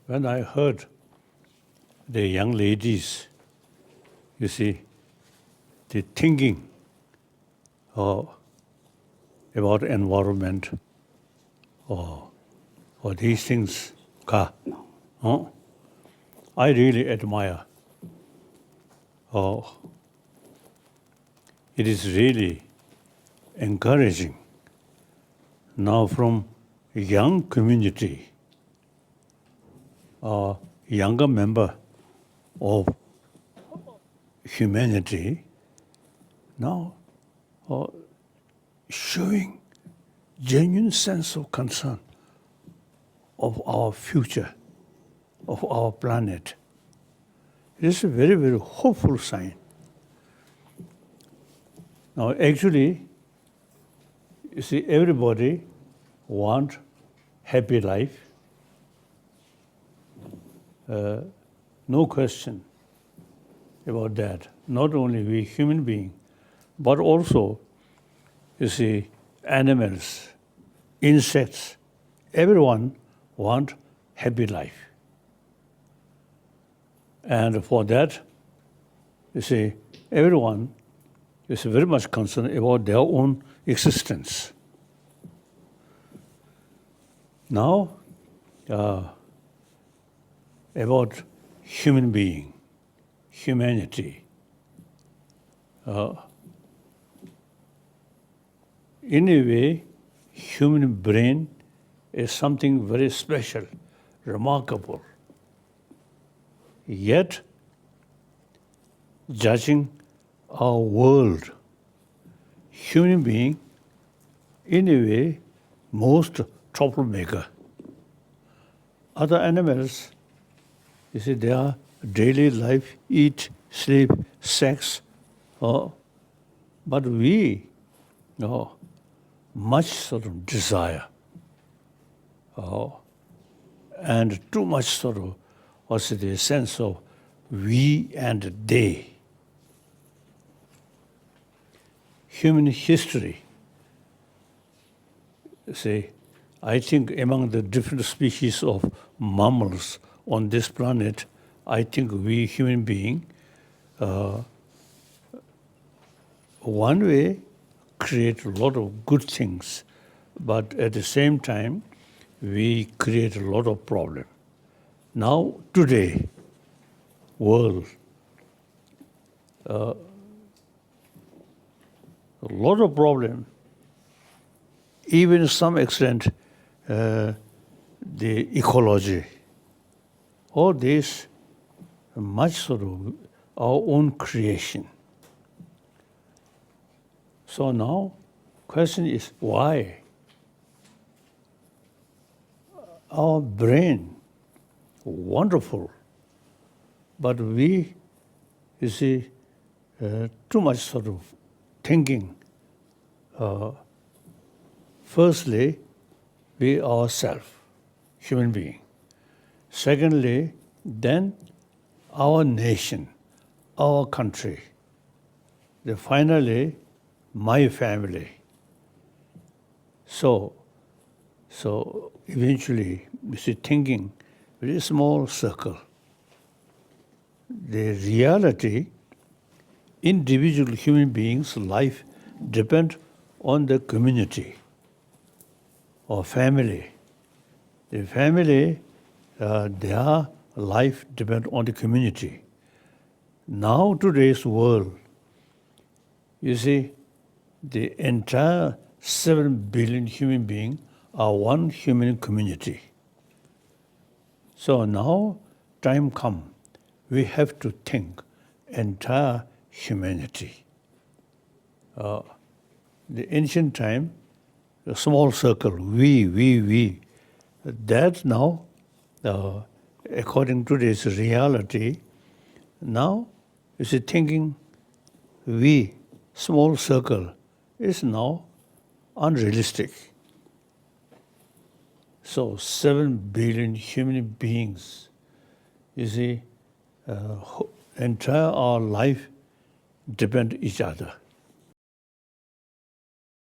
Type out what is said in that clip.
when I heard the young ladies, you see, the thinking about environment or these things, I really admire. It is really encouraging now from young community, younger member of humanity, now showing genuine sense of concern of our future, of our planet. It is a very, very hopeful sign. Now, actually, you see, everybody wants happy life. No question about that. Not only we human beings, but also, you see, animals, insects, everyone wants happy life. And for that, you see, everyone is very much concerned about their own existence. Now, about human being, humanity. In a way, human brain is something very special, remarkable. Yet, judging our world, human being, in a way, most troublemaker. Other animals, you see, their daily life, eat, sleep, sex, but we, much sort of desire, and too much sort of, also the sense of we and they. Human history, say, I think among the different species of mammals on this planet, I think we human beings, one way, create a lot of good things, but at the same time, we create a lot of problems. Now, today, world, a lot of problem, even to some extent, the ecology. All this, much sort of our own creation. So now, question is why? Our brain, wonderful, but we, you see, too much sort of thinking. Firstly, we ourselves, human being. Secondly, then our nation, our country. Then finally, my family. So eventually, you see, thinking, very small circle. The reality, individual human beings' life depends on the community or family. The family, their life depends on the community. Now, today's world, you see, the entire 7 billion human beings are one human community. So now, time come, we have to think entire humanity. The ancient time, a small circle, we. That now, according to this reality, now you see thinking we, small circle, is now unrealistic. So 7 billion human beings, you see, entire our life depend each other.